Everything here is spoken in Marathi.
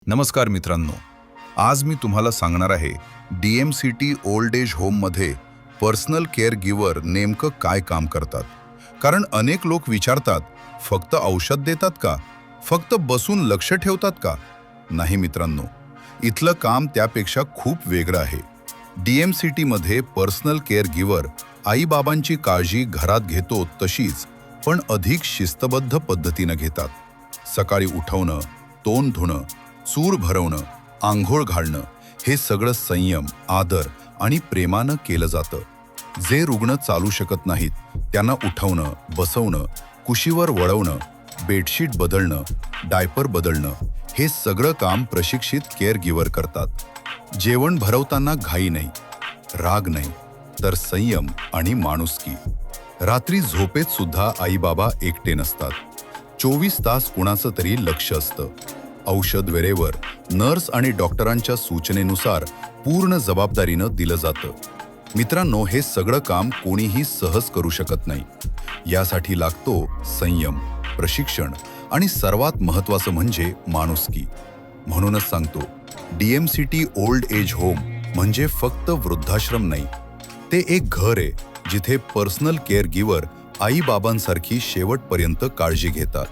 नमस्कार मित्रांनो, आज मी तुम्हाला सांगणार आहे DMCT ओल्ड एज होममध्ये पर्सनल केअर गिव्हर नेमकं काय काम करतात. कारण अनेक लोक विचारतात, फक्त औषध देतात का, फक्त बसून लक्ष ठेवतात का? नाही मित्रांनो, इथलं काम त्यापेक्षा खूप वेगळं आहे. DMCT मध्ये पर्सनल केअर गिव्हर आईबाबांची काळजी घरात घेतो तशीच, पण अधिक शिस्तबद्ध पद्धतीनं घेतात. सकाळी उठवणं, तोंड धुणं, चूर भरवणं, आंघोळ घालणं, हे सगळं संयम, आदर आणि प्रेमानं केलं जातं. जे रुग्ण चालू शकत नाहीत त्यांना उठवणं, बसवणं, कुशीवर वळवणं, बेडशीट बदलणं, डायपर बदलणं, हे सगळं काम प्रशिक्षित केअर गिव्हर करतात. जेवण भरवताना घाई नाही, राग नाही, तर संयम आणि माणुसकी. रात्री झोपेत सुद्धा आईबाबा एकटे नसतात. 24 तास कुणाचं तरी लक्ष असतं. औषध वेळेवर नर्स आणि डॉक्टरांच्या सूचनेनुसार पूर्ण जबाबदारीनं दिलं जातं. मित्रांनो, हे सगळं काम कोणीही सहज करू शकत नाही. यासाठी लागतो संयम, प्रशिक्षण आणि सर्वात महत्त्वाचं म्हणजे माणुसकी. म्हणूनच सांगतो, DMCT ओल्ड एज होम म्हणजे फक्त वृद्धाश्रम नाही, ते एक घर आहे जिथे पर्सनल केअर गिव्हर आईबाबांसारखी शेवटपर्यंत काळजी घेतात.